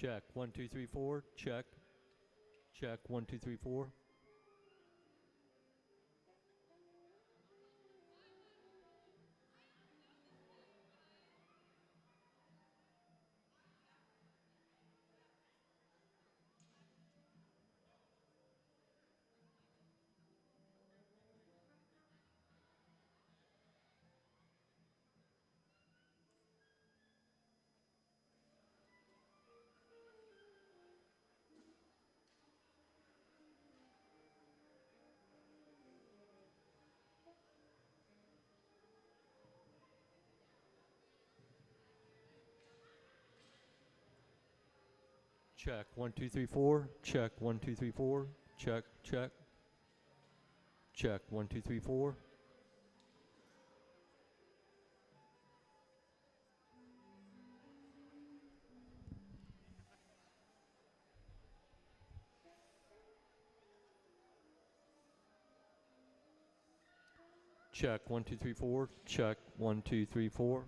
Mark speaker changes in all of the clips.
Speaker 1: Check. 1, 2, 3, 4. Check. Check. 1, 2, 3, 4. Check. 1, 2, 3, 4. Check. 1, 2, 3, 4. Check. Check. Check. 1, 2, 3, 4. Check. 1, 2, 3, 4. Check. 1, 2, 3, 4.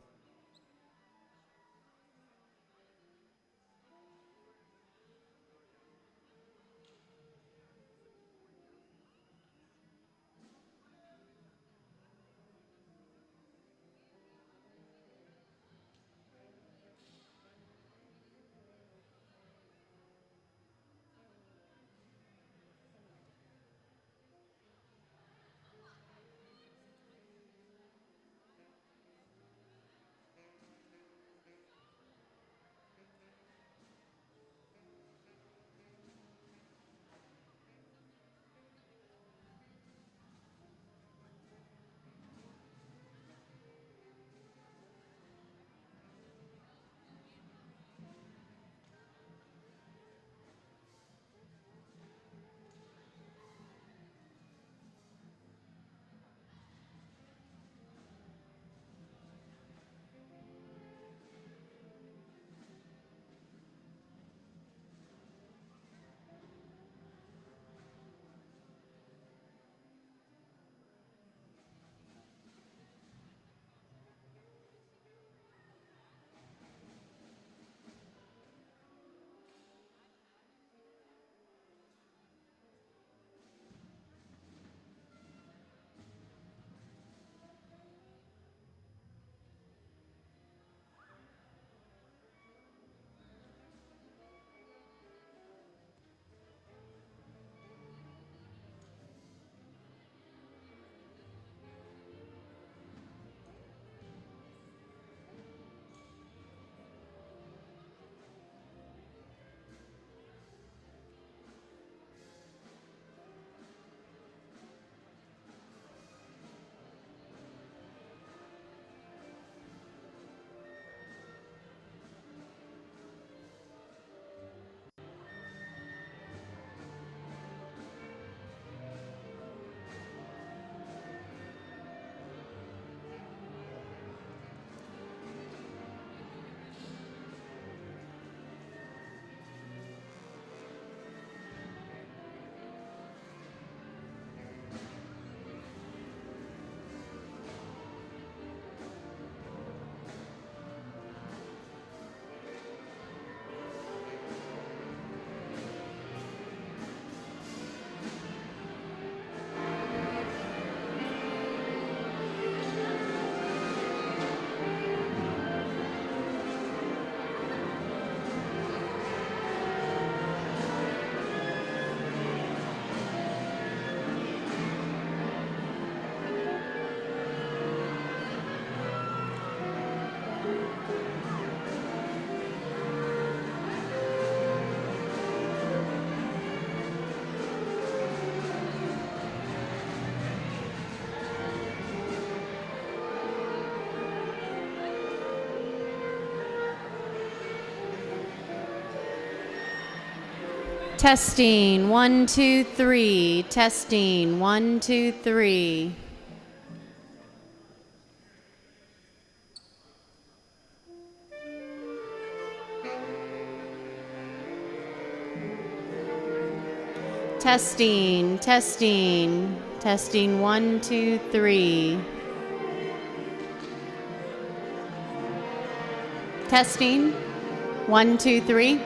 Speaker 2: Testing, 1, 2, 3. Testing, 1, 2, 3. Testing, testing, testing, 1, 2, 3. Testing, 1, 2, 3.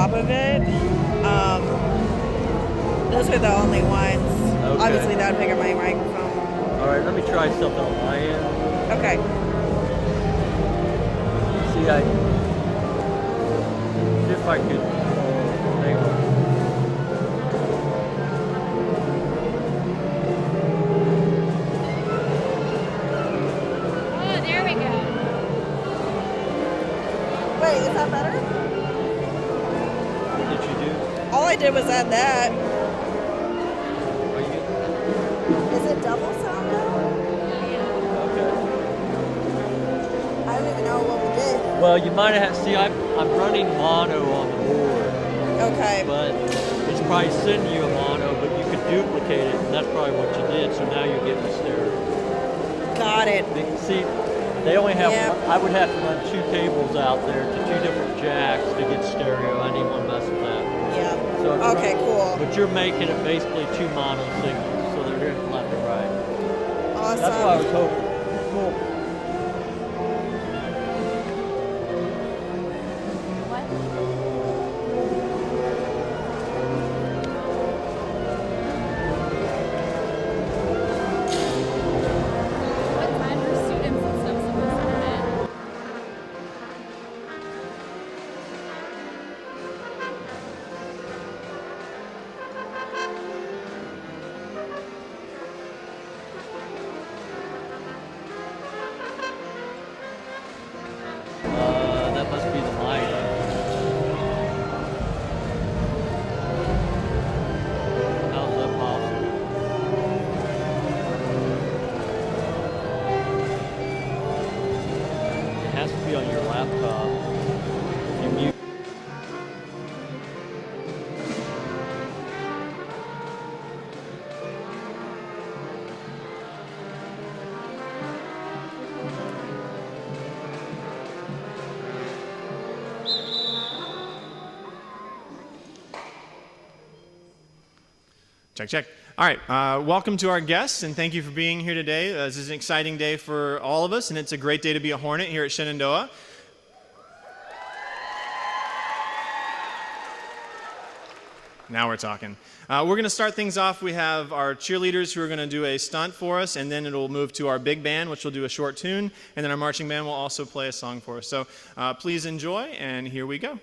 Speaker 3: top of it. Those are the only ones.
Speaker 1: Okay.
Speaker 3: Obviously, that would pick up my microphone.
Speaker 1: All right, let me try something on my end.
Speaker 3: Okay.
Speaker 1: See, if I could. Hang on.
Speaker 2: Oh, there we go.
Speaker 3: Wait, is that better?
Speaker 1: What did you do?
Speaker 3: All I did was add that.
Speaker 1: Are you?
Speaker 3: Is it double sound now?
Speaker 1: Okay.
Speaker 3: I don't even know what we did.
Speaker 1: Well, you might have. See, I'm running mono on the board,
Speaker 3: Okay.
Speaker 1: but it's probably sending you a mono, but you could duplicate it, and that's probably what you did. So now you're getting a stereo.
Speaker 3: Got it.
Speaker 1: See, they only have.
Speaker 3: Yep.
Speaker 1: I would have to run 2 cables out there to 2 different jacks to get stereo. I need one mess with that.
Speaker 3: Yeah.
Speaker 1: So it's
Speaker 3: Okay, cool.
Speaker 1: But you're making it basically 2 mono signals, so they're hearing left and right.
Speaker 3: Awesome.
Speaker 1: That's what I was hoping. Cool.
Speaker 2: What? What time are students and stuff supposed to come in?
Speaker 1: That must be the mic. How's that possible? It has to be on your laptop. You mute.
Speaker 4: Check, check. All right, welcome to our guests, and thank you for being here today. This is an exciting day for all of us, and it's a great day to be a Hornet here at Shenandoah. Now we're talking. We're going to start things off. We have our cheerleaders who are going to do a stunt for us, and then it'll move to our big band, which will do a short tune, and then our marching band will also play a song for us. So please enjoy, and here we go.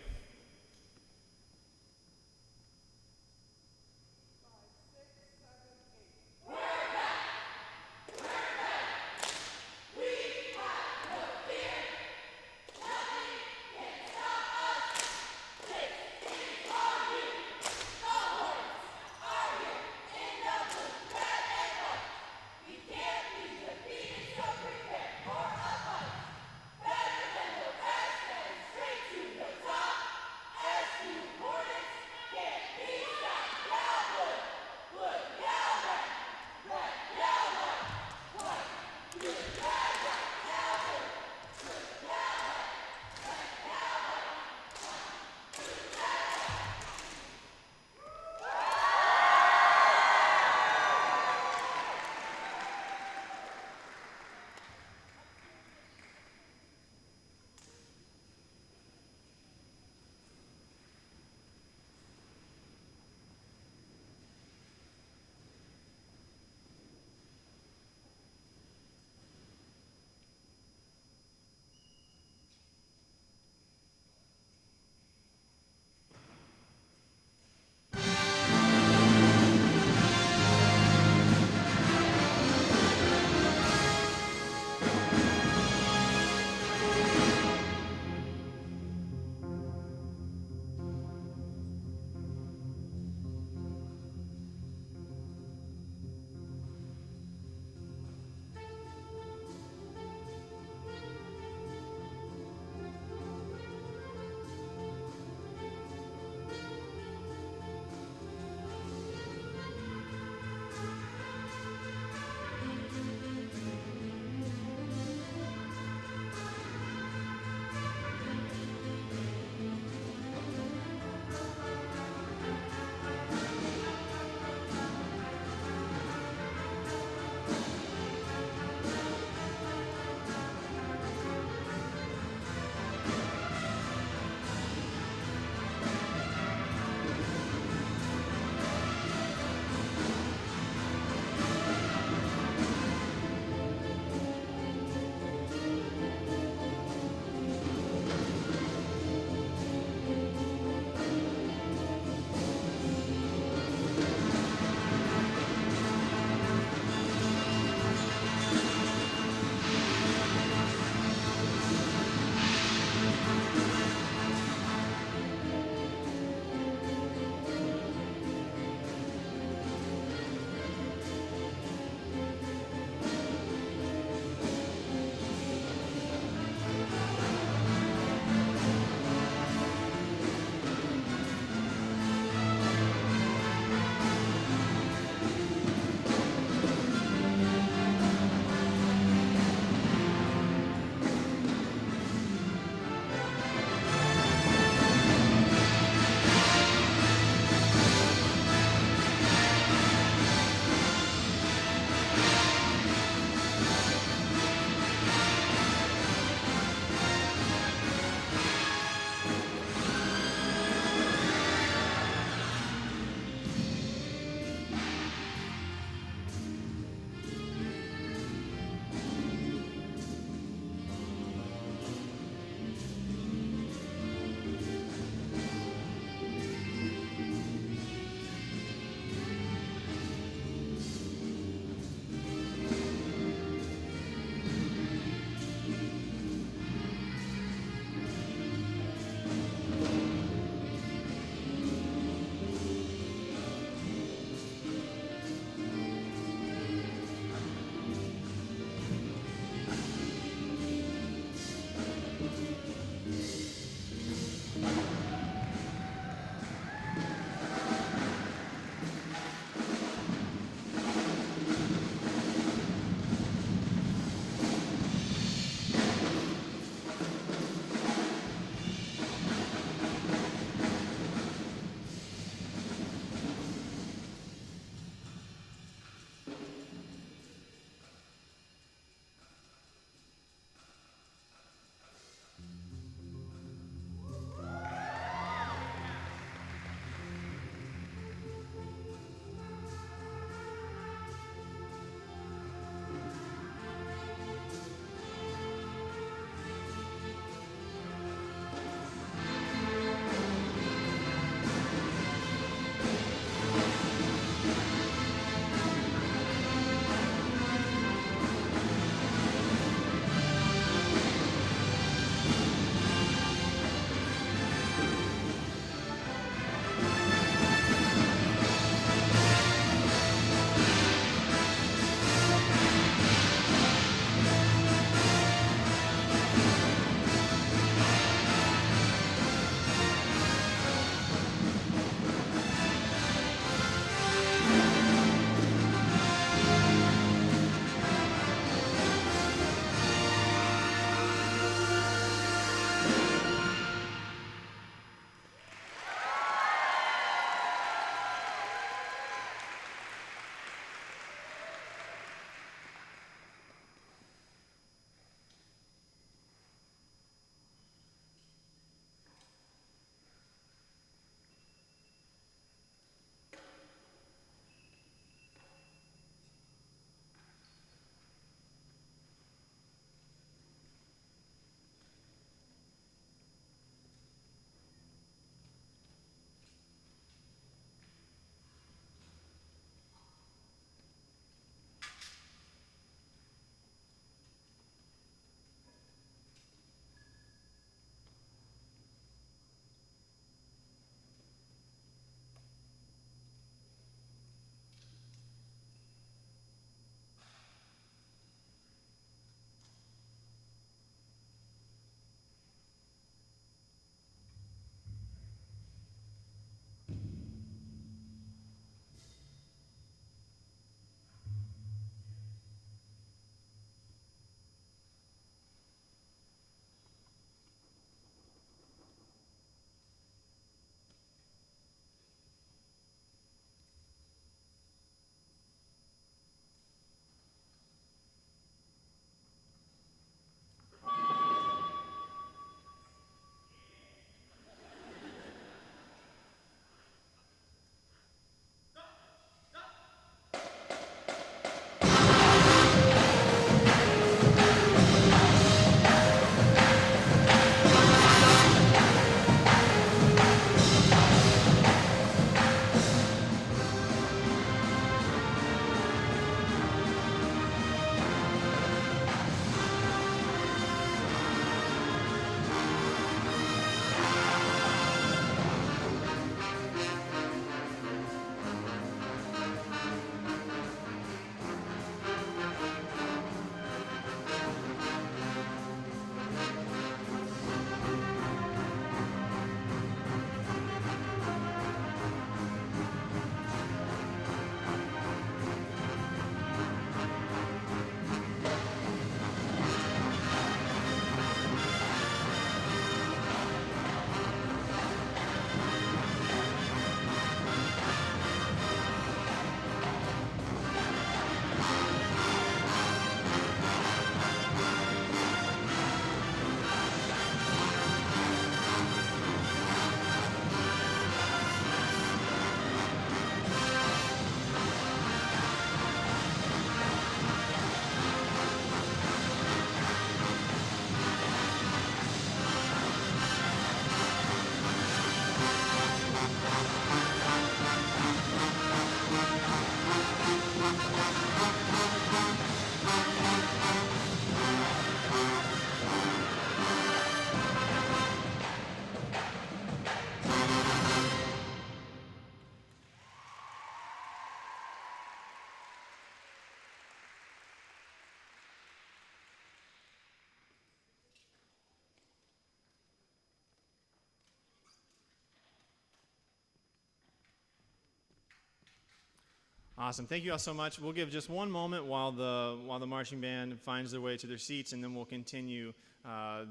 Speaker 4: Awesome. Thank you all so much. We'll give just one moment while the marching band finds their way to their seats, and then we'll continue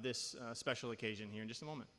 Speaker 4: this special occasion here in just a moment.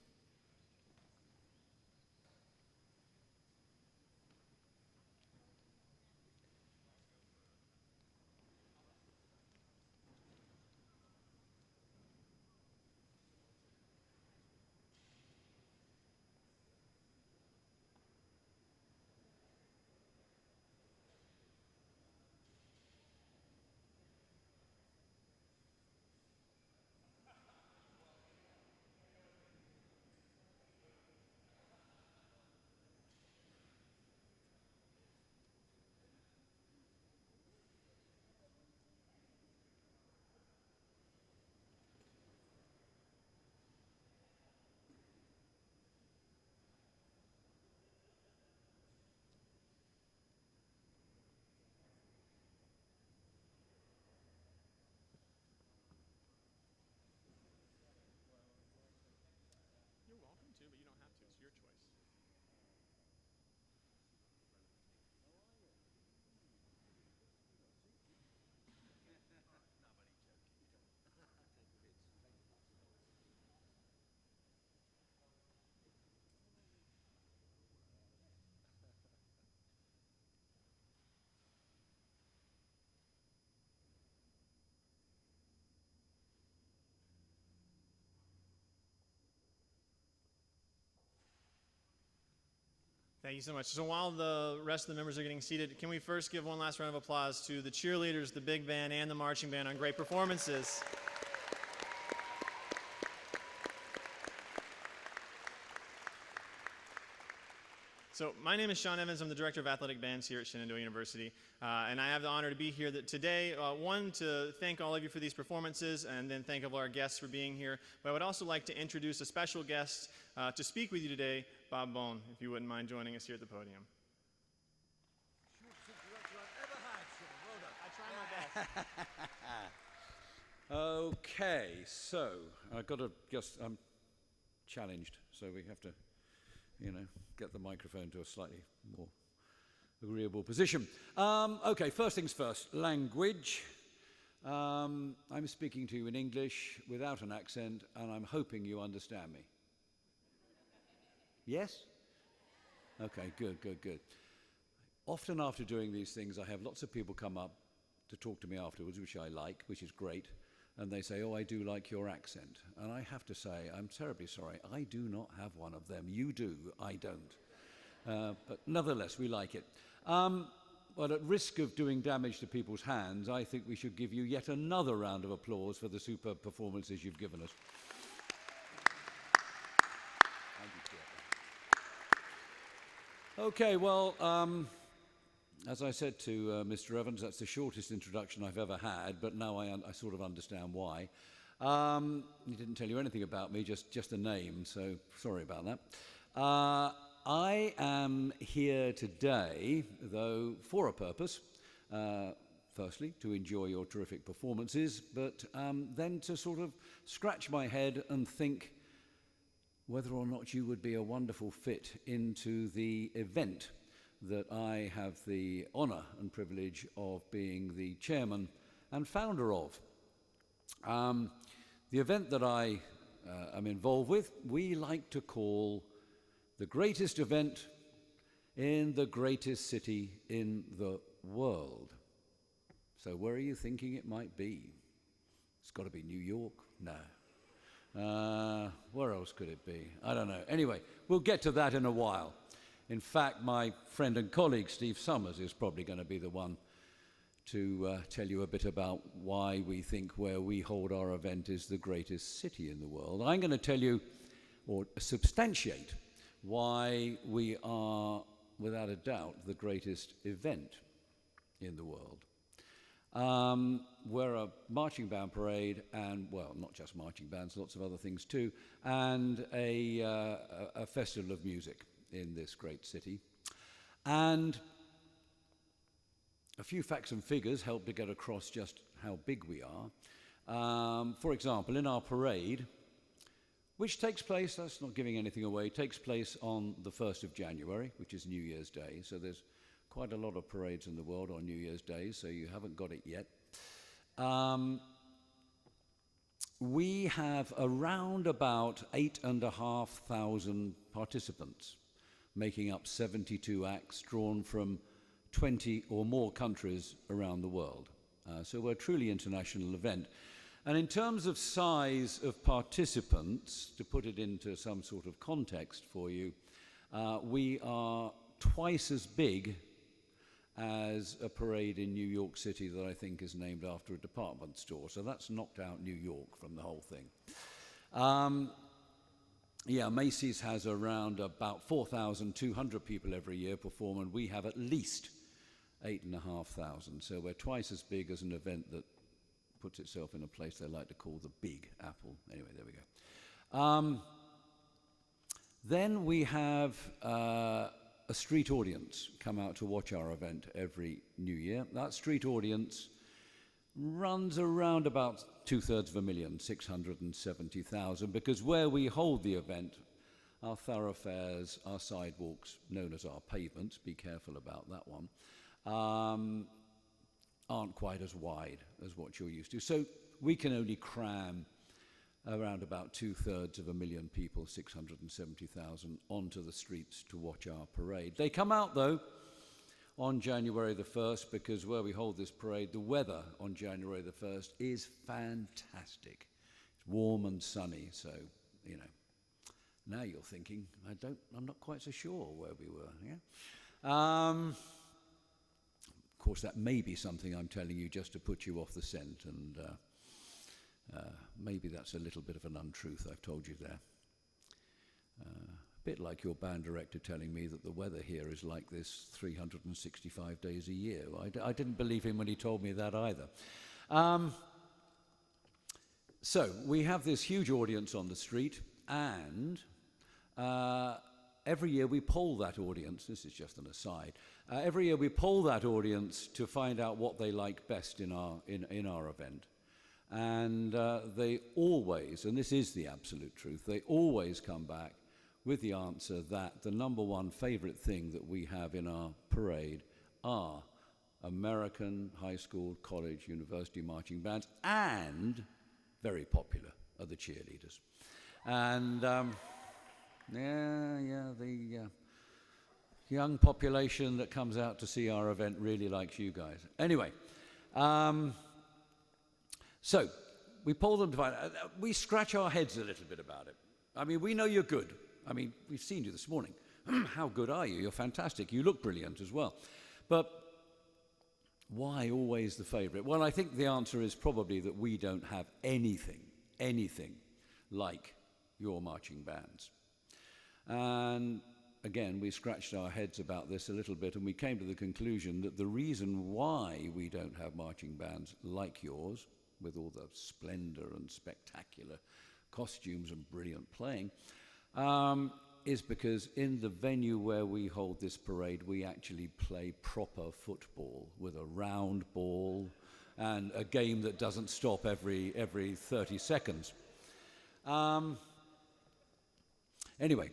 Speaker 4: You're welcome to, but you don't have to. It's your choice. Thank you so much. So while the rest of the members are getting seated, can we first give one last round of applause to the cheerleaders, the big band, and the marching band on great performances? So my name is Sean Evans. I'm the Director of Athletic Bands here at Shenandoah University. And I have the honor to be here today, one, to thank all of you for these performances, and then thank all our guests for being here. But I would also like to introduce a special guest to speak with you today, Bob Bone, if you wouldn't mind joining us here at the podium. I try my best.
Speaker 5: Okay, so I've got to just, I'm challenged, so we have to, get the microphone to a slightly more agreeable position. Okay, first things first, language. I'm speaking to you in English without an accent, and I'm hoping you understand me. Yes? Okay, good. Often after doing these things, I have lots of people come up to talk to me afterwards, which I like, which is great. And they say, oh, I do like your accent. And I have to say, I'm terribly sorry, I do not have one of them. You do, I don't. But nevertheless, we like it. But at risk of doing damage to people's hands, I think we should give you yet another round of applause for the superb performances you've given us. Okay, well, as I said to Mr. Evans, that's the shortest introduction I've ever had, but now I sort of understand why. He didn't tell you anything about me, just a name, so sorry about that. I am here today, though, for a purpose. Firstly, to enjoy your terrific performances, but then to sort of scratch my head and think whether or not you would be a wonderful fit into the event that I have the honor and privilege of being the chairman and founder of. The event that I am involved with, we like to call the greatest event in the greatest city in the world. So where are you thinking it might be? It's got to be New York? No. Where else could it be? I don't know. Anyway, we'll get to that in a while. In fact, my friend and colleague, Steve Summers, is probably going to be the one to tell you a bit about why we think where we hold our event is the greatest city in the world. I'm going to tell you, or substantiate, why we are, without a doubt, the greatest event in the world. We're a marching band parade, and, well, not just marching bands, lots of other things too, and a festival of music in this great city. And a few facts and figures help to get across just how big we are. For example, in our parade, which takes place, that's not giving anything away, takes place on the 1st of January, which is New Year's Day, so there's quite a lot of parades in the world on New Year's Day, so you haven't got it yet. We have around about 8,500 participants, making up 72 acts drawn from 20 or more countries around the world. So we're a truly international event. And in terms of size of participants, to put it into some sort of context for you, we are twice as big as a parade in New York City that I think is named after a department store. So that's knocked out New York from the whole thing. Macy's has around about 4,200 people every year perform, and we have at least 8,500. So we're twice as big as an event that puts itself in a place they like to call the Big Apple. Anyway, there we go. Then we have a street audience come out to watch our event every New Year. That street audience runs around about 2/3 670,000, because where we hold the event, our thoroughfares, our sidewalks, known as our pavements, be careful about that one, aren't quite as wide as what you're used to. So we can only cram around about 2/3 people, 670,000, onto the streets to watch our parade. They come out, though, on January the 1st, because where we hold this parade, the weather on January the 1st is fantastic. It's warm and sunny, so, you know. Now you're thinking, I'm not quite so sure where we were, yeah? Of course, that may be something I'm telling you just to put you off the scent, and maybe that's a little bit of an untruth I've told you there. A bit like your band director telling me that the weather here is like this 365 days a year. I didn't believe him when he told me that either. So we have this huge audience on the street, and every year we poll that audience. This is just an aside. Every year we poll that audience to find out what they like best in our event. And they always, and this is the absolute truth, they always come back with the answer that the number one favorite thing that we have in our parade are American high school, college, university marching bands, and very popular are the cheerleaders. And the young population that comes out to see our event really likes you guys. Anyway, so we poll them to find out. We scratch our heads a little bit about it. I mean, we know you're good. I mean, we've seen you this morning. How good are you? You're fantastic. You look brilliant as well. But why always the favorite? Well, I think the answer is probably that we don't have anything like your marching bands. And again, we scratched our heads about this a little bit, and we came to the conclusion that the reason why we don't have marching bands like yours, with all the splendor and spectacular costumes and brilliant playing, is because in the venue where we hold this parade, we actually play proper football with a round ball and a game that doesn't stop every 30 seconds. Anyway,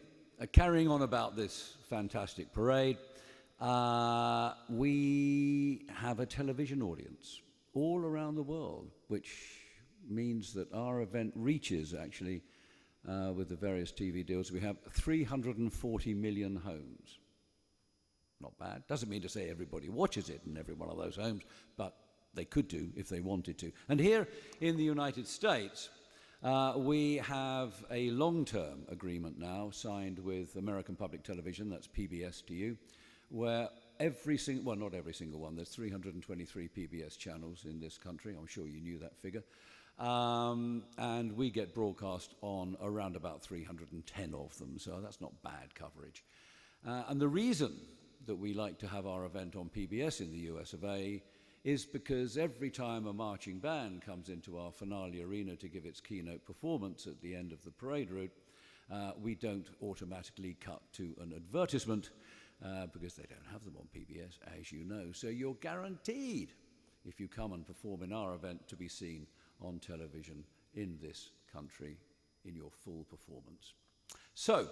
Speaker 5: carrying on about this fantastic parade, we have a television audience all around the world, which means that our event reaches, actually, with the various TV deals, we have 340 million homes. Not bad. Doesn't mean to say everybody watches it in every one of those homes, but they could do if they wanted to. And here in the United States, we have a long-term agreement now signed with American Public Television, that's PBS to you, where every single, well, not every single one, there's 323 PBS channels in this country. I'm sure you knew that figure. And we get broadcast on around about 310 of them, so that's not bad coverage. And the reason that we like to have our event on PBS in the US of A is because every time a marching band comes into our finale arena to give its keynote performance at the end of the parade route, we don't automatically cut to an advertisement because they don't have them on PBS, as you know. So you're guaranteed, if you come and perform in our event, to be seen on television in this country in your full performance. So,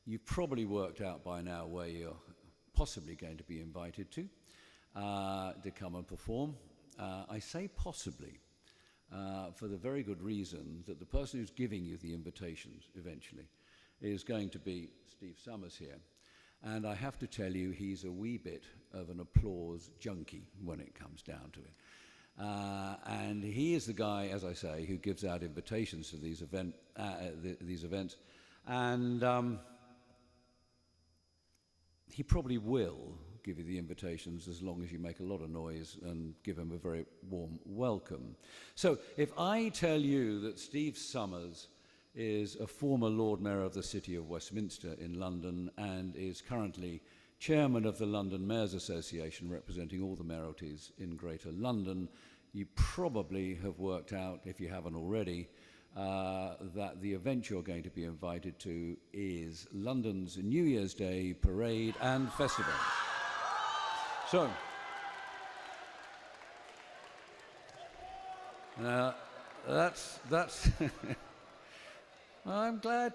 Speaker 5: you've probably worked out by now where your possibly going to be invited to come and perform. I say possibly for the very good reason that the person who's giving you the invitations eventually is going to be Steve Summers here. And I have to tell you, he's a wee bit of an applause junkie when it comes down to it. And he is the guy, as I say, who gives out invitations to these events. And he probably will give you the invitations as long as you make a lot of noise and give him a very warm welcome. So if I tell you that Steve Summers is a former Lord Mayor of the City of Westminster in London and is currently chairman of the London Mayors Association, representing all the mayoralties in Greater London, you probably have worked out, if you haven't already, that the event you're going to be invited to is London's New Year's Day Parade and Festival. So, that's I'm glad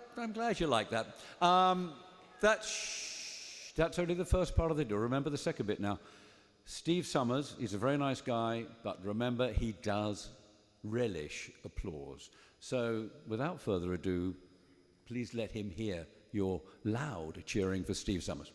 Speaker 5: you like that. That's only the first part of the deal. Remember the second bit now. Steve Summers, he's a very nice guy, but remember, he does relish applause. So, without further ado, please let him hear your loud cheering for Steve Summers.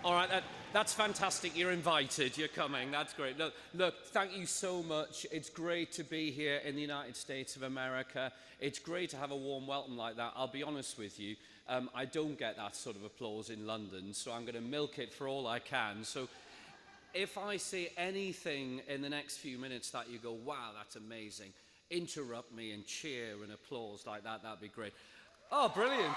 Speaker 6: All right, that's fantastic. You're invited. You're coming. That's great. Look, thank you so much. It's great to be here in the United States of America. It's great to have a warm welcome like that. I'll be honest with you. I don't get that sort of applause in London, so I'm going to milk it for all I can. So if I say anything in the next few minutes that you go, wow, that's amazing, interrupt me and cheer and applause like that. That'd be great. Oh, brilliant.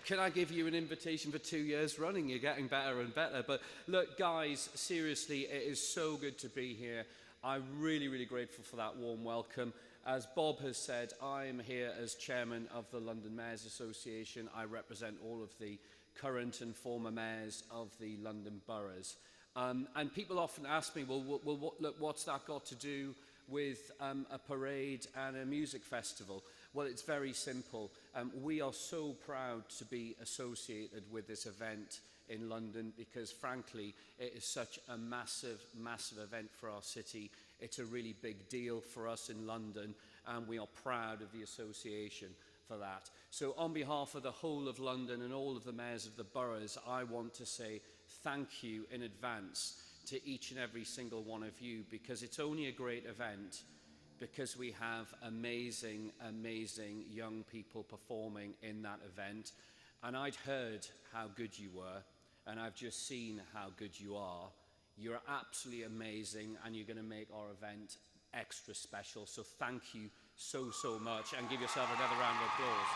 Speaker 6: Can I give you an invitation for 2 years running? You're getting better and better. But look, guys, seriously, it is so good to be here. I'm really, really grateful for that warm welcome. As Bob has said, I'm here as chairman of the London Mayors Association. I represent all of the current and former mayors of the London boroughs. And people often ask me, well, what's that got to do with a parade and a music festival? Well, it's very simple. We are so proud to be associated with this event in London because, frankly, it is such a massive, massive event for our city. It's a really big deal for us in London, and we are proud of the association for that. So on behalf of the whole of London and all of the mayors of the boroughs, I want to say thank you in advance to each and every single one of you, because it's only a great event because we have amazing, amazing young people performing in that event. And I'd heard how good you were, and I've just seen how good you are. You're absolutely amazing, and you're going to make our event extra special. So thank you so, so much, and give yourself another round of applause.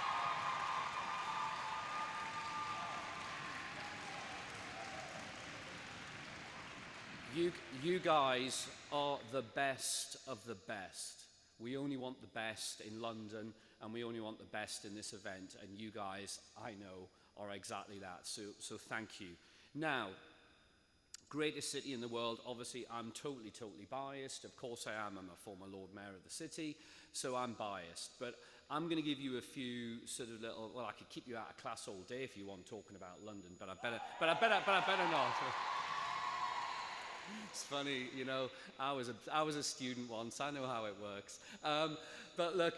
Speaker 6: You guys are the best of the best. We only want the best in London, and we only want the best in this event, and you guys, I know, are exactly that. So thank you. Now, greatest city in the world, obviously I'm totally biased. Of course I am. I'm a former Lord Mayor of the city, so I'm biased. But I'm going to give you a few sort of little, well, I could keep you out of class all day if you want talking about London, but I better not. It's funny, you know, I was a student once. I know how it works. But look,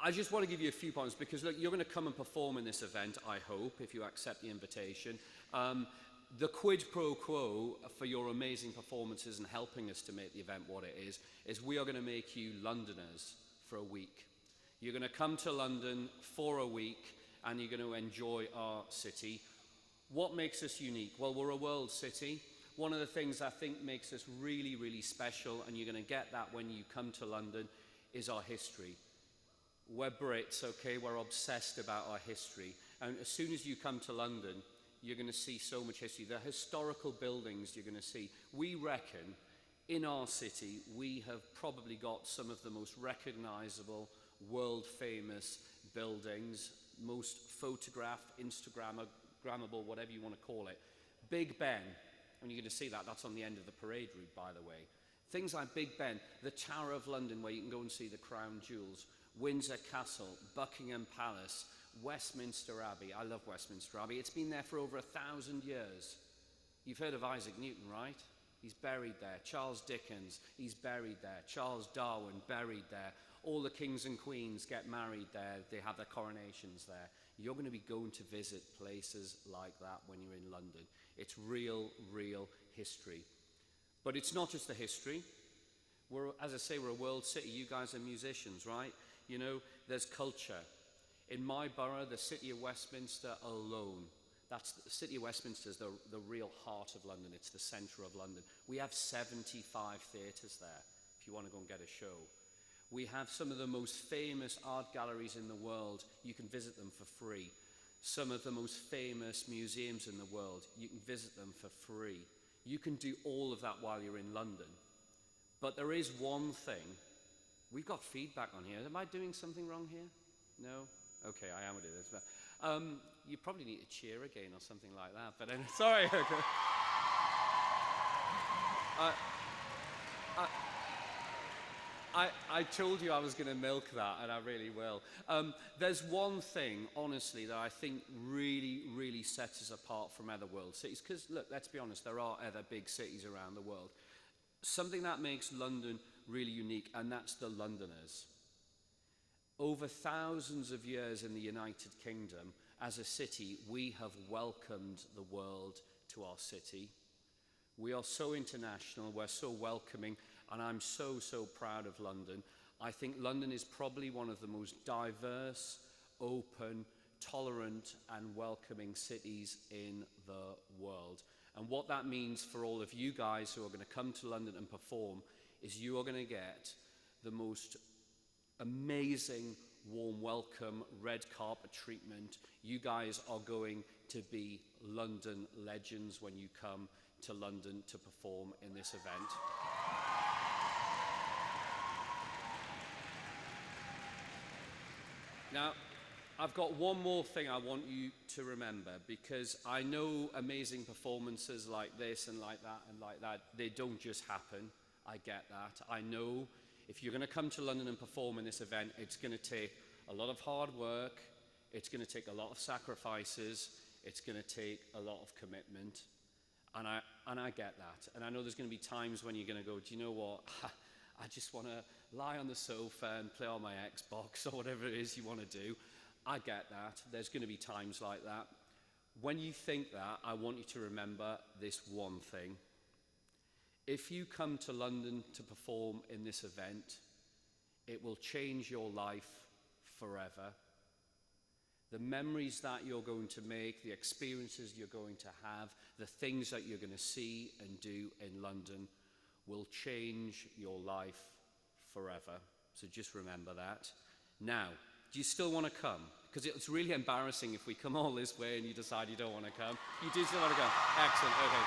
Speaker 6: I just want to give you a few points because, look, you're going to come and perform in this event, I hope, if you accept the invitation. The quid pro quo for your amazing performances and helping us to make the event what it is we are going to make you Londoners for a week. You're going to come to London for a week and you're going to enjoy our city. What makes us unique? Well, we're a world city. One of the things I think makes us really, really special, and you're going to get that when you come to London, is our history. We're Brits, okay? We're obsessed about our history. And as soon as you come to London, you're going to see so much history. The historical buildings you're going to see. We reckon in our city, we have probably got some of the most recognizable, world-famous buildings, most photographed, Instagrammable, whatever you want to call it. Big Ben, and you're going to see that, that's on the end of the parade route, by the way. Things like Big Ben, the Tower of London, where you can go and see the crown jewels, Windsor Castle, Buckingham Palace, Westminster Abbey. I love Westminster Abbey. It's been there for over 1,000 years. You've heard of Isaac Newton, right? He's buried there. Charles Dickens, he's buried there. Charles Darwin, buried there. All the kings and queens get married there. They have their coronations there. You're going to be going to visit places like that when you're in London. It's real, real history. But it's not just the history. As I say, we're a world city. You guys are musicians, right? You know, there's culture. In my borough, the city of Westminster alone, the city of Westminster is the real heart of London. It's the centre of London. We have 75 theatres there, if you want to go and get a show. We have some of the most famous art galleries in the world. You can visit them for free. Some of the most famous museums in the world. You can visit them for free. You can do all of that while you're in London. But there is one thing. We've got feedback on here. Am I doing something wrong here? No? Okay, I am going to do this. But, you probably need to cheer again or something like that. But sorry. I told you I was going to milk that, and I really will. There's one thing, honestly, that I think really, really sets us apart from other world cities. Because, look, let's be honest, there are other big cities around the world. Something that makes London really unique, and that's the Londoners. Over thousands of years in the United Kingdom, as a city, we have welcomed the world to our city. We are so international, we're so welcoming, and I'm so, so proud of London. I think London is probably one of the most diverse, open, tolerant, and welcoming cities in the world. And what that means for all of you guys who are going to come to London and perform is you are going to get the most amazing, warm welcome, red carpet treatment. You guys are going to be London legends when you come to London to perform in this event. Now, I've got one more thing I want you to remember, because I know amazing performances like this and like that, they don't just happen. I get that. I know if you're going to come to London and perform in this event, it's going to take a lot of hard work, it's going to take a lot of sacrifices, it's going to take a lot of commitment, and I get that. And I know there's going to be times when you're going to go, do you know what, I just want to lie on the sofa and play on my Xbox or whatever it is you want to do. I get that. There's going to be times like that. When you think that, I want you to remember this one thing. If you come to London to perform in this event, it will change your life forever. The memories that you're going to make, the experiences you're going to have, the things that you're going to see and do in London will change your life forever. So just remember that. Now, do you still want to come? Because it's really embarrassing if we come all this way and you decide you don't want to come. You do still want to come? Excellent, okay.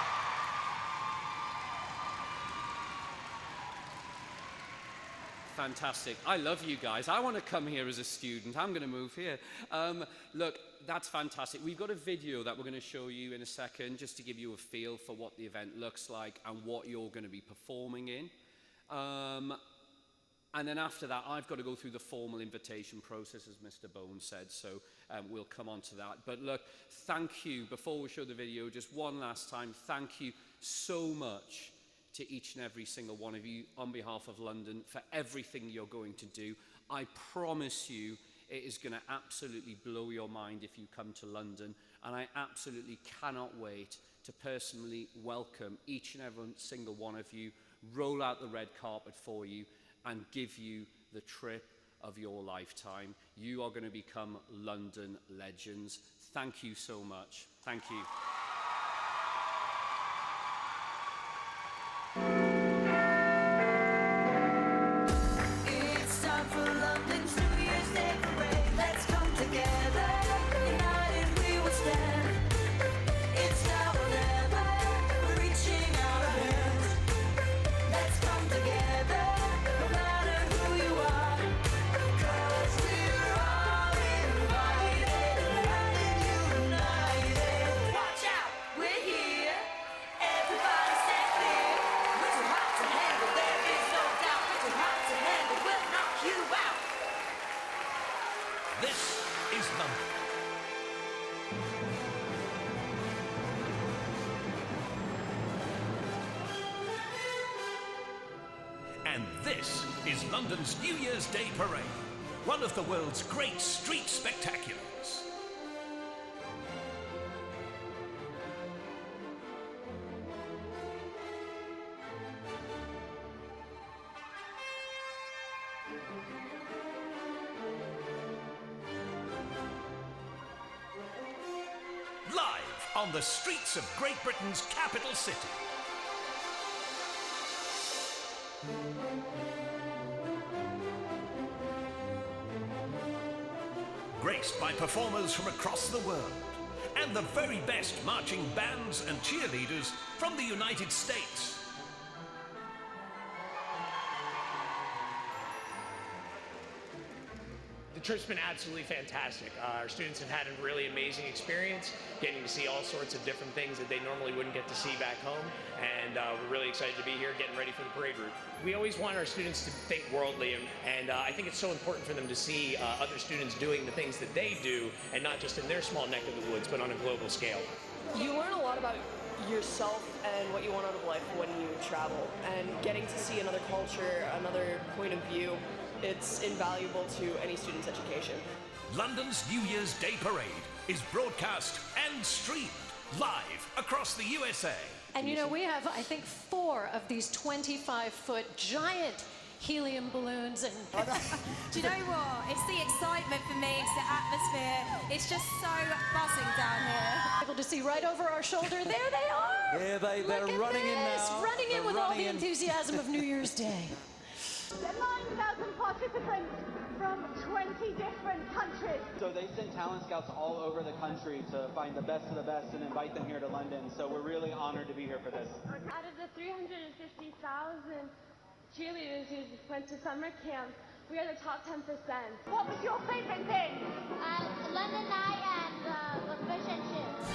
Speaker 6: Fantastic. I love you guys. I want to come here as a student. I'm going to move here. Look, that's fantastic. We've got a video that we're going to show you in a second, just to give you a feel for what the event looks like and what you're going to be performing in. And then after that, I've got to go through the formal invitation process, as Mr. Bones said, so we'll come on to that. But look, thank you. Before we show the video, just one last time, thank you so much to each and every single one of you on behalf of London for everything you're going to do. I promise you it is going to absolutely blow your mind if you come to London, and I absolutely cannot wait to personally welcome each and every single one of you, roll out the red carpet for you, and give you the trip of your lifetime. You are going to become London legends. Thank you so much. Thank you.
Speaker 7: It's time for London's New Year's Day parade. Let's come together, united we will stand. It's now or never, we're reaching out our hands. Let's come together, no matter who you are, 'cause we're all in
Speaker 8: And this is London's New Year's Day Parade, one of the world's great street spectaculars. Live on the streets of Great Britain's capital city. Graced by performers from across the world and the very best marching bands and cheerleaders from the United States.
Speaker 9: The trip's been absolutely fantastic. Our students have had a really amazing experience, getting to see all sorts of different things that they normally wouldn't get to see back home, and we're really excited to be here getting ready for the parade route. We always want our students to think worldly, and I think it's so important for them to see other students doing the things that they do, and not just in their small neck of the woods, but on a global scale.
Speaker 3: You learn a lot about yourself and what you want out of life when you travel, and getting to see another culture, another point of view, it's invaluable to any student's education.
Speaker 8: London's New Year's Day Parade is broadcast and streamed live across the USA.
Speaker 10: And you know, we have, I think, 4 of these 25-foot giant helium balloons. And
Speaker 11: do you know what? It's the excitement for me, it's the atmosphere. It's just so buzzing down here.
Speaker 10: Able to see right over our shoulder. There they are.
Speaker 5: Yeah, they're running in now.
Speaker 10: Running in with all the enthusiasm of New Year's Day.
Speaker 12: 9,000 participants from 20 different countries.
Speaker 13: So they send talent scouts all over the country to find the best of the best and invite them here to London. So we're really honored to be here for this.
Speaker 12: Out of the 350,000 cheerleaders who went to summer camp, we are the top 10%. What was your favorite thing?
Speaker 14: London Eye and the fish and chips.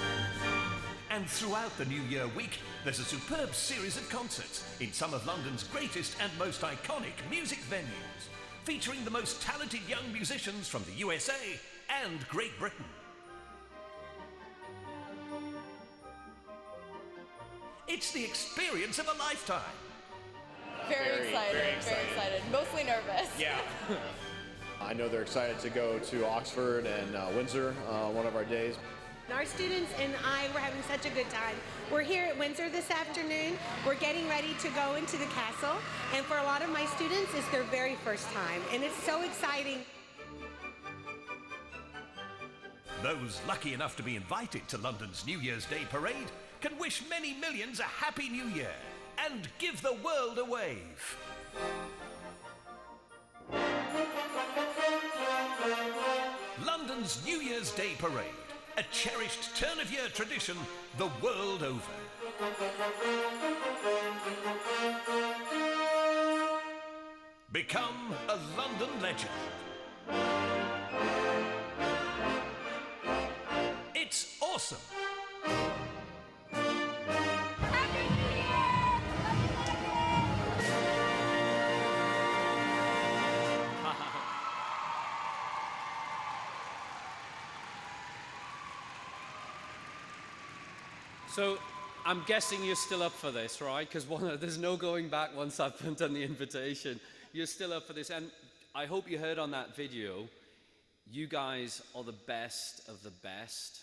Speaker 8: And throughout the New Year week, there's a superb series of concerts in some of London's greatest and most iconic music venues, featuring the most talented young musicians from the USA and Great Britain. It's the experience of a lifetime.
Speaker 3: Very excited. Mostly nervous.
Speaker 9: Yeah.
Speaker 15: I know they're excited to go to Oxford and Windsor one of our days.
Speaker 16: Our students and I were having such a good time. We're here at Windsor this afternoon. We're getting ready to go into the castle. And for a lot of my students, it's their very first time. And it's so exciting.
Speaker 8: Those lucky enough to be invited to London's New Year's Day Parade can wish many millions a happy new year and give the world a wave. London's New Year's Day Parade, a cherished turn-of-year tradition the world over. Become a London legend. It's awesome.
Speaker 6: So I'm guessing you're still up for this, right? Because there's no going back once I've done the invitation. You're still up for this. And I hope you heard on that video, you guys are the best of the best.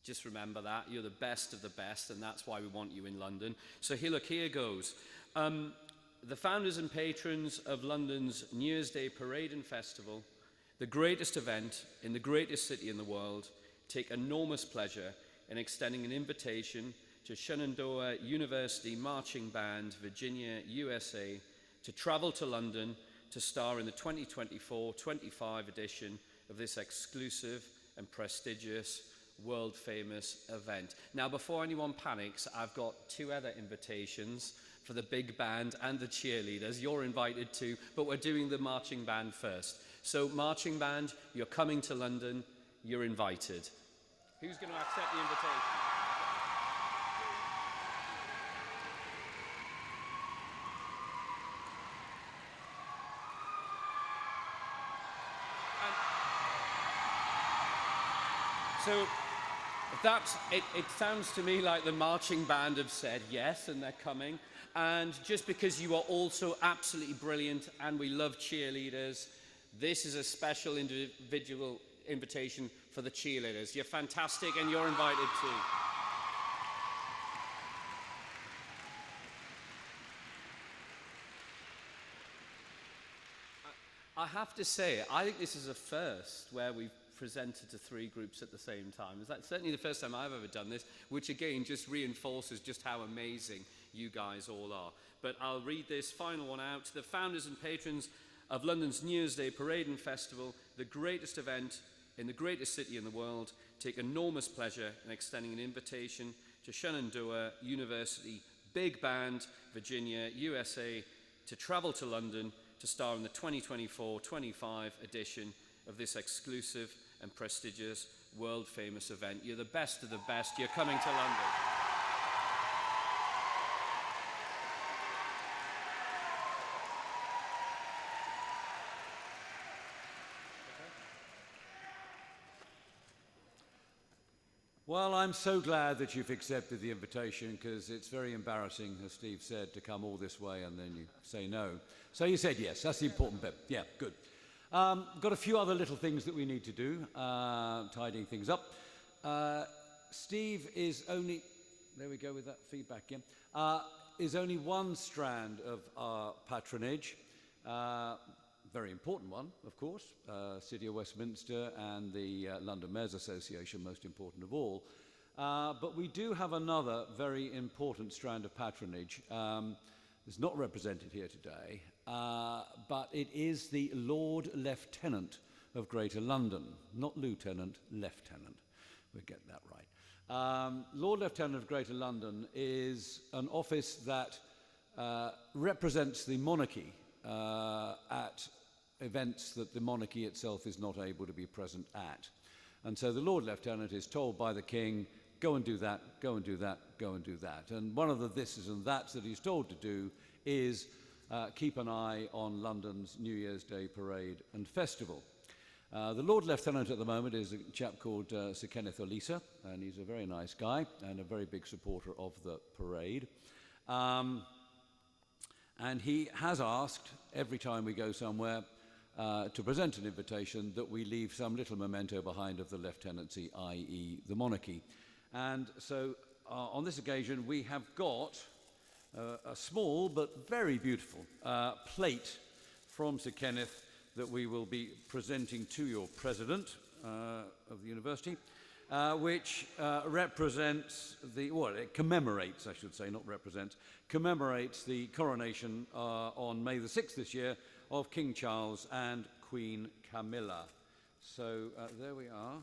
Speaker 6: Just remember that. You're the best of the best, and that's why we want you in London. So here goes. The founders and patrons of London's New Year's Day Parade and Festival, the greatest event in the greatest city in the world, take enormous pleasure in extending an invitation to Shenandoah University Marching Band, Virginia, USA, to travel to London to star in the 2024-25 edition of this exclusive and prestigious, world-famous event. Now, before anyone panics, I've got 2 other invitations for the big band and the cheerleaders. You're invited too, but we're doing the marching band first. So, marching band, you're coming to London, you're invited. Who's going to accept the invitation? So It sounds to me like the marching band have said yes, and they're coming. And just because you are all so absolutely brilliant and we love cheerleaders, this is a special individual invitation for the cheerleaders. You're fantastic and you're invited too. I have to say, I think this is a first where we've presented to 3 groups at the same time. That's certainly the first time I've ever done this, which again just reinforces just how amazing you guys all are. But I'll read this final one out. The founders and patrons of London's New Year's Day Parade and Festival, the greatest event in the greatest city in the world, take enormous pleasure in extending an invitation to Shenandoah University Big Band, Virginia, USA, to travel to London to star in the 2024-25 edition of this exclusive and prestigious world-famous event. You're the best of the best. You're coming to London.
Speaker 5: Well, I'm so glad that you've accepted the invitation, because it's very embarrassing, as Steve said, to come all this way and then you say no. So you said yes. That's the important bit. Yeah, good. Got a few other little things that we need to do, tidying things up. Steve is only, there we go with that feedback again, is only one strand of our patronage. Very important one, of course, City of Westminster and the London Mayors Association, most important of all. But we do have another very important strand of patronage. It's not represented here today, but it is the Lord Lieutenant of Greater London, not Lieutenant, Lieutenant. We'll get that right. Lord Lieutenant of Greater London is an office that represents the monarchy at events that the monarchy itself is not able to be present at. And so the Lord Lieutenant is told by the King, go and do that, go and do that, go and do that. And one of the thises and that's that he's told to do is keep an eye on London's New Year's Day Parade and Festival. The Lord Lieutenant at the moment is a chap called Sir Kenneth Olisa, and he's a very nice guy and a very big supporter of the parade. And he has asked, every time we go somewhere, to present an invitation that we leave some little memento behind of the lieutenancy, i.e. the monarchy. And so on this occasion we have got a small but very beautiful plate from Sir Kenneth that we will be presenting to your president of the university, which represents the, well, it commemorates, I should say, not represents, commemorates the coronation on May the 6th this year of King Charles and Queen Camilla. So there we are.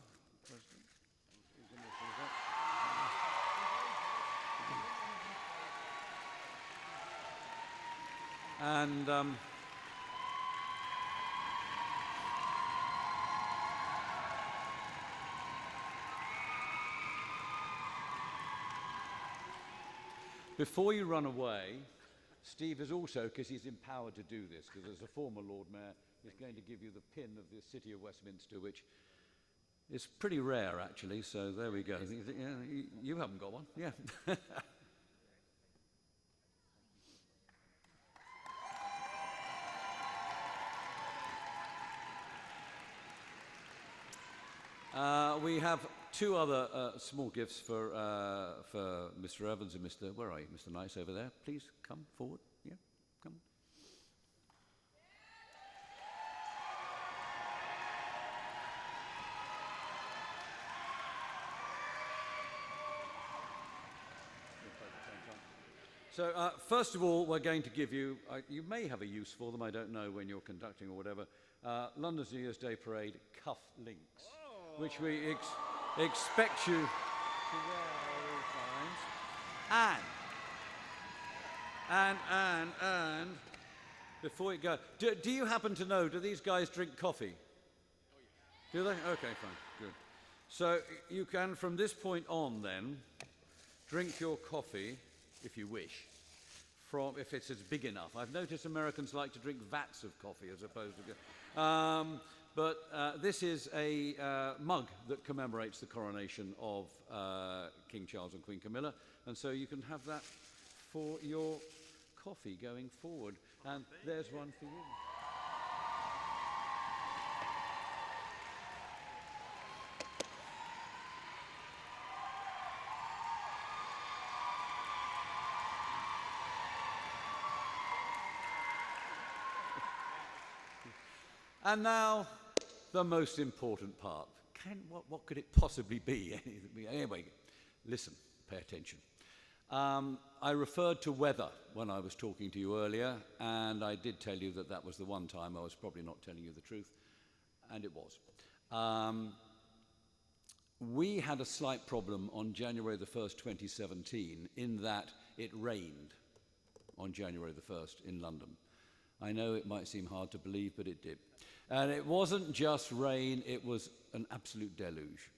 Speaker 5: And before you run away, Steve is also, because he's empowered to do this, because as a former Lord Mayor, he's going to give you the pin of the City of Westminster, which is pretty rare, actually. So there we go. Yeah, you haven't got one, yeah. We have 2 other small gifts for Mr. Evans and Mr. Where are you, Mr. Nice over there? Please come forward. Yeah, come. So first of all, we're going to give you, you may have a use for them, I don't know, when you're conducting or whatever, London's New Year's Day Parade cuff links, which we expect you to wear at all times. And before you go, do you happen to know, do these guys drink coffee? Do they? Okay, fine, good. So you can, from this point on then, drink your coffee, if you wish, if it's big enough. I've noticed Americans like to drink vats of coffee as opposed to... But this is a mug that commemorates the coronation of King Charles and Queen Camilla, and so you can have that for your coffee going forward. And there's one for you. And now, the most important part. What could it possibly be? Anyway, listen, pay attention. I referred to weather when I was talking to you earlier, and I did tell you that that was the one time I was probably not telling you the truth, and it was. We had a slight problem on January the 1st, 2017, in that it rained on January the 1st in London. I know it might seem hard to believe, but it did. And it wasn't just rain, it was an absolute deluge.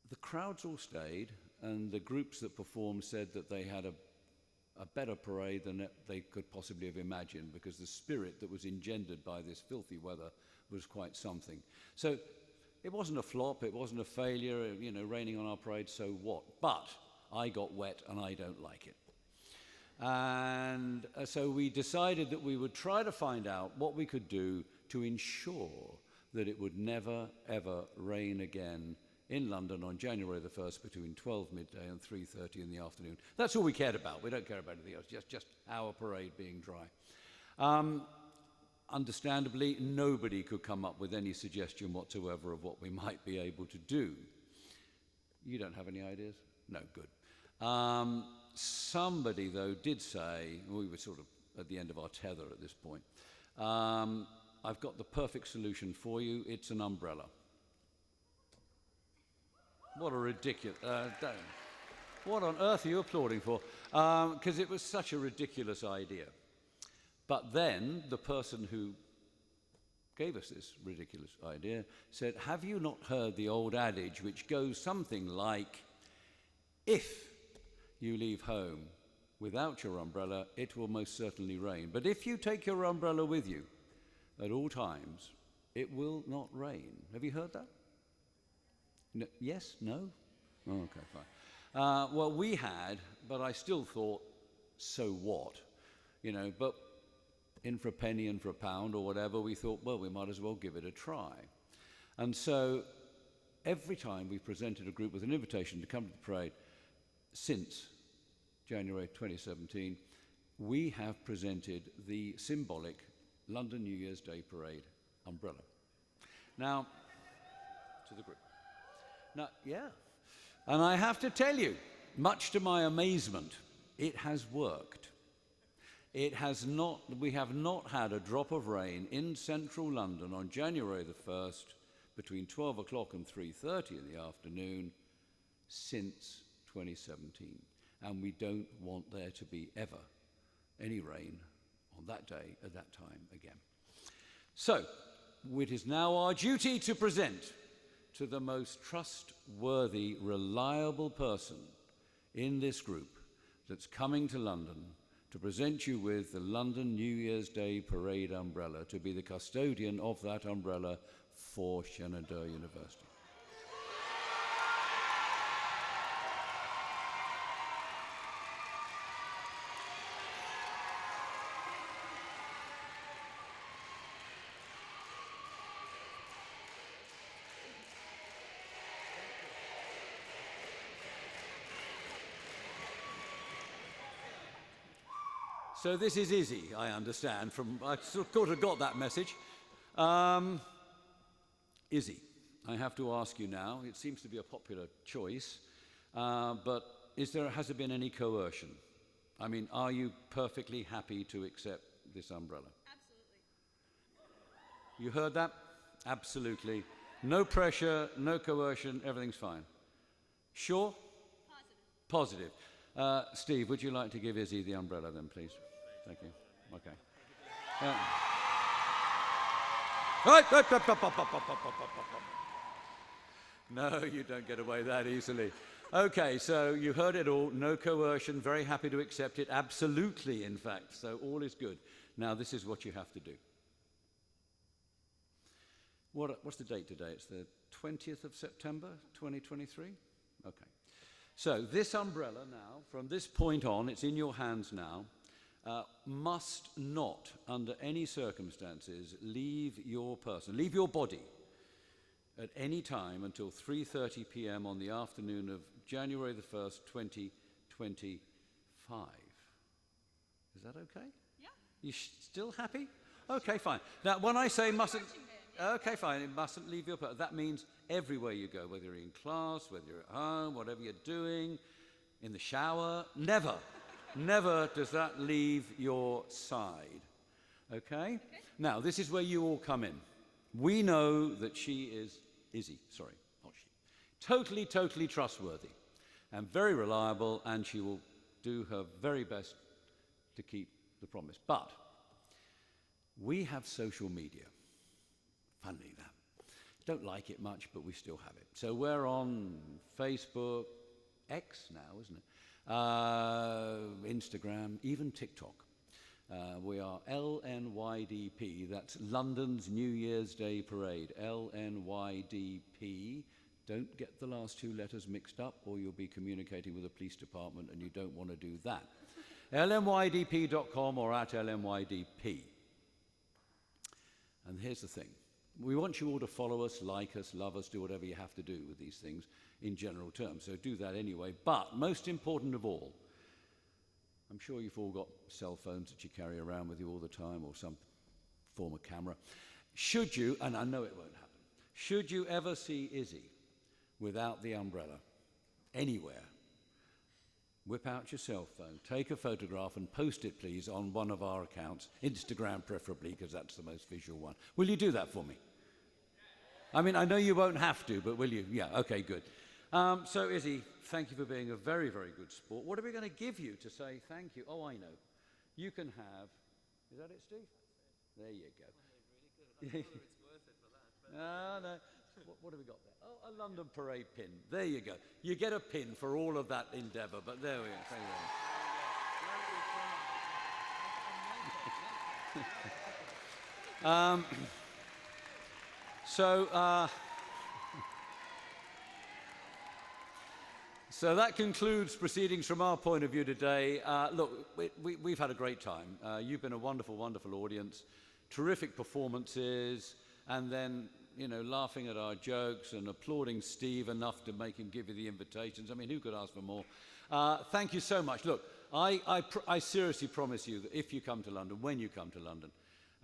Speaker 5: The crowds all stayed, and the groups that performed said that they had a better parade than they could possibly have imagined, because the spirit that was engendered by this filthy weather was quite something. So it wasn't a flop, it wasn't a failure, you know, raining on our parade, so what? But I got wet and I don't like it. And so we decided that we would try to find out what we could do to ensure that it would never, ever rain again in London on January the 1st between 12 midday and 3:30 in the afternoon. That's all we cared about. We don't care about anything else, just our parade being dry. Understandably, nobody could come up with any suggestion whatsoever of what we might be able to do. You don't have any ideas? No, good. Somebody, though, did say, we were sort of at the end of our tether at this point, I've got the perfect solution for you. It's an umbrella. What a ridiculous... what on earth are you applauding for? Because it was such a ridiculous idea. But then the person who gave us this ridiculous idea said, have you not heard the old adage which goes something like, if you leave home without your umbrella, it will most certainly rain. But if you take your umbrella with you at all times, it will not rain. Have you heard that? No, yes? No? Oh, okay, fine. Well, we had, but I still thought, so what? You know, but in for a penny and for a pound or whatever, we thought, well, we might as well give it a try. And so every time we presented a group with an invitation to come to the parade, since January 2017, we have presented the symbolic London New Year's Day Parade umbrella. Now, to the group. Now, yeah. And I have to tell you, much to my amazement, it has worked. It has not, we have not had a drop of rain in central London on January the 1st between 12 o'clock and 3:30 in the afternoon since 2017, and we don't want there to be ever any rain on that day at that time again. So, it is now our duty to present to the most trustworthy, reliable person in this group that's coming to London to present you with the London New Year's Day Parade umbrella, to be the custodian of that umbrella for Shenandoah University. So this is Izzy, I understand, I sort of got that message. Izzy, I have to ask you now, it seems to be a popular choice, but has there been any coercion? I mean, are you perfectly happy to accept this umbrella? Absolutely. You heard that? Absolutely. No pressure, no coercion, everything's fine. Sure? Positive. Positive. Steve, would you like to give Izzy the umbrella then, please? Thank you. Okay. No, you don't get away that easily. Okay, so you heard it all. No coercion. Very happy to accept it. Absolutely, in fact. So all is good. Now, this is what you have to do. What's the date today? It's the 20th of September, 2023? Okay. So this umbrella now, from this point on, it's in your hands now, must not, under any circumstances, leave your person, leave your body at any time until 3:30 p.m. on the afternoon of January the 1st, 2025. Is that okay? Yeah. You still happy? Okay, fine. Now, when I say mustn't... Okay, fine. It mustn't leave your person. That means everywhere you go, whether you're in class, whether you're at home, whatever you're doing, in the shower, never, never does that leave your side. Okay? Now, this is where you all come in. We know that Izzy, not she, totally, totally trustworthy and very reliable, and she will do her very best to keep the promise. But we have social media. Funnily that. Don't like it much, but we still have it. So we're on Facebook, X now, isn't it? Instagram, even TikTok. We are LNYDP. That's London's New Year's Day Parade. LNYDP. Don't get the last two letters mixed up, or you'll be communicating with the police department, and you don't want to do that. LNYDP.com or at LNYDP. And here's the thing. We want you all to follow us, like us, love us, do whatever you have to do with these things in general terms. So do that anyway. But most important of all, I'm sure you've all got cell phones that you carry around with you all the time, or some form of camera. Should you, and I know it won't happen, should you ever see Izzy without the umbrella anywhere, whip out your cell phone, take a photograph and post it, please, on one of our accounts, Instagram preferably, because that's the most visual one. Will you do that for me? I mean, I know you won't have to, but will you? Yeah, okay, good. So, Izzy, thank you for being a very, very good sport. What are we going to give you to say thank you? Oh, I know. You can have... Is that it, Steve? There you go. I'm not sure it's worth it for that. No. What have we got there? Oh, a London Parade pin. There you go. You get a pin for all of that endeavour, but there we go. Thank you very much. So that concludes proceedings from our point of view today. Look, we've had a great time. You've been a wonderful, wonderful audience, terrific performances, and then, you know, laughing at our jokes and applauding Steve enough to make him give you the invitations. I mean, who could ask for more? Thank you so much. Look, I seriously promise you that if you come to London, when you come to London,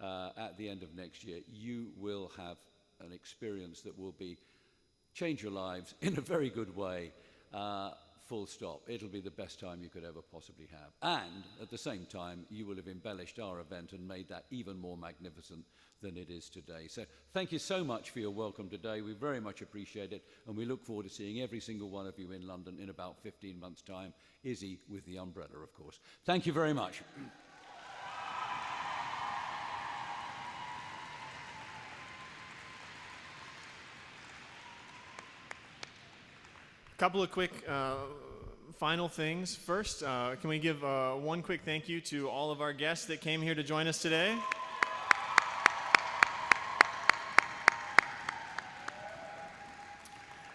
Speaker 5: at the end of next year, you will have an experience that will change your lives in a very good way, full stop. It'll be the best time you could ever possibly have. And at the same time, you will have embellished our event and made that even more magnificent than it is today. So thank you so much for your welcome today. We very much appreciate it, and we look forward to seeing every single one of you in London in about 15 months' time. Izzy with the umbrella, of course. Thank you very much.
Speaker 4: Couple of quick final things. First, can we give one quick thank you to all of our guests that came here to join us today?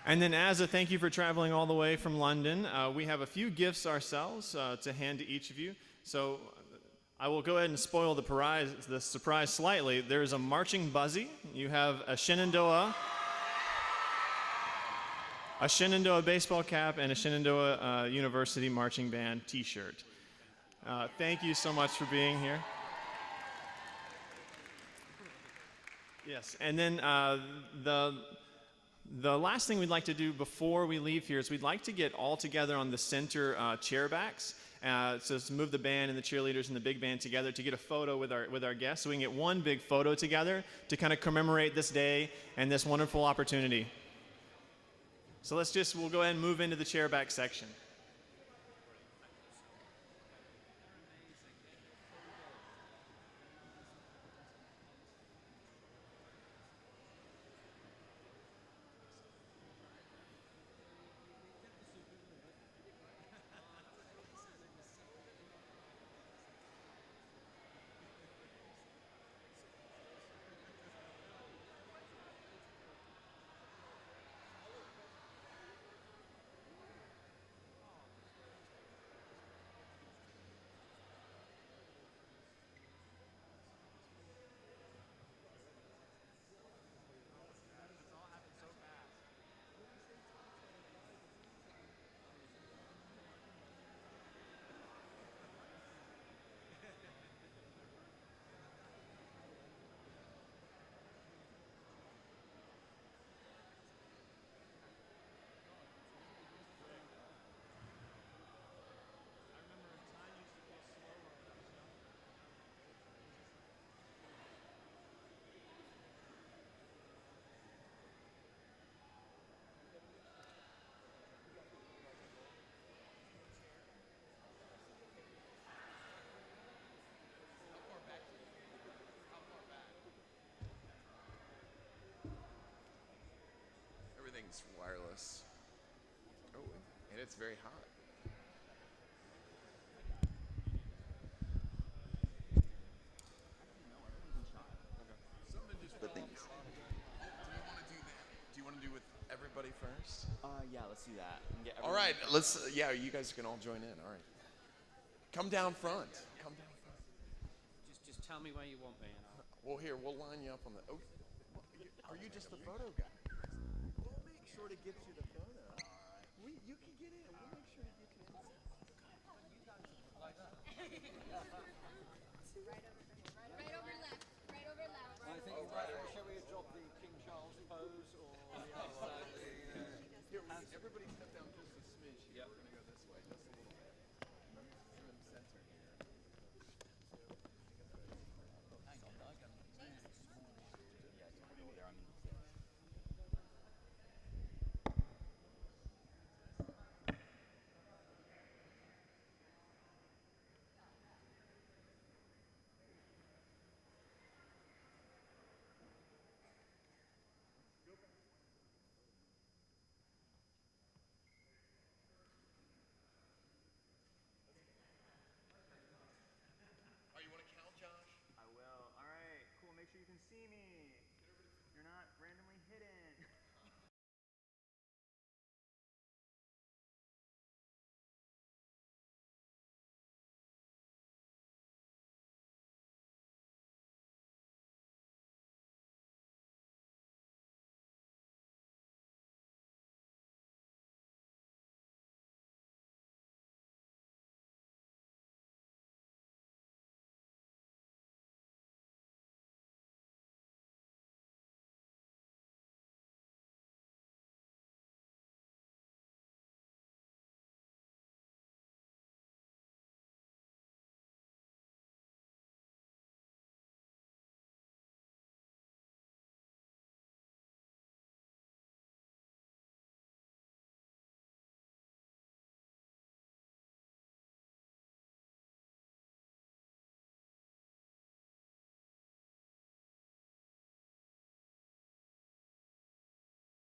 Speaker 4: And then as a thank you for traveling all the way from London, we have a few gifts ourselves to hand to each of you. So I will go ahead and spoil the surprise slightly. There's a marching buzzy. You have a Shenandoah baseball cap, and a Shenandoah University Marching Band t-shirt. Thank you so much for being here. Yes, and then the last thing we'd like to do before we leave here is we'd like to get all together on the center chair backs. So to move the band and the cheerleaders and the big band together to get a photo with our guests, so we can get one big photo together to kind of commemorate this day and this wonderful opportunity. So we'll go ahead and move into the chair back section.
Speaker 17: everything's wireless. Oh, and it's very hot. The things. Do you want to do with everybody first?
Speaker 18: Yeah, let's do that. And get
Speaker 17: All right, let's. Yeah, you guys can all join in. All right. Come down front. Come down front.
Speaker 6: Just tell me where you want me. And
Speaker 17: Well, here we'll line you up on the. Oh, are you just the photo guy? We'll make sure to get you the photo. You can get in. We'll make sure to get you in.
Speaker 7: Right over left. Right over left.
Speaker 5: I think, shall we drop the King Charles pose or the other side?
Speaker 17: Here, everybody step down just a smidge. Yep. We're gonna go this way, just a little bit. Center here.
Speaker 18: Hang on, I can.
Speaker 17: Oh, you want to count, Josh?
Speaker 13: I will. All right, cool. Make sure you can see me.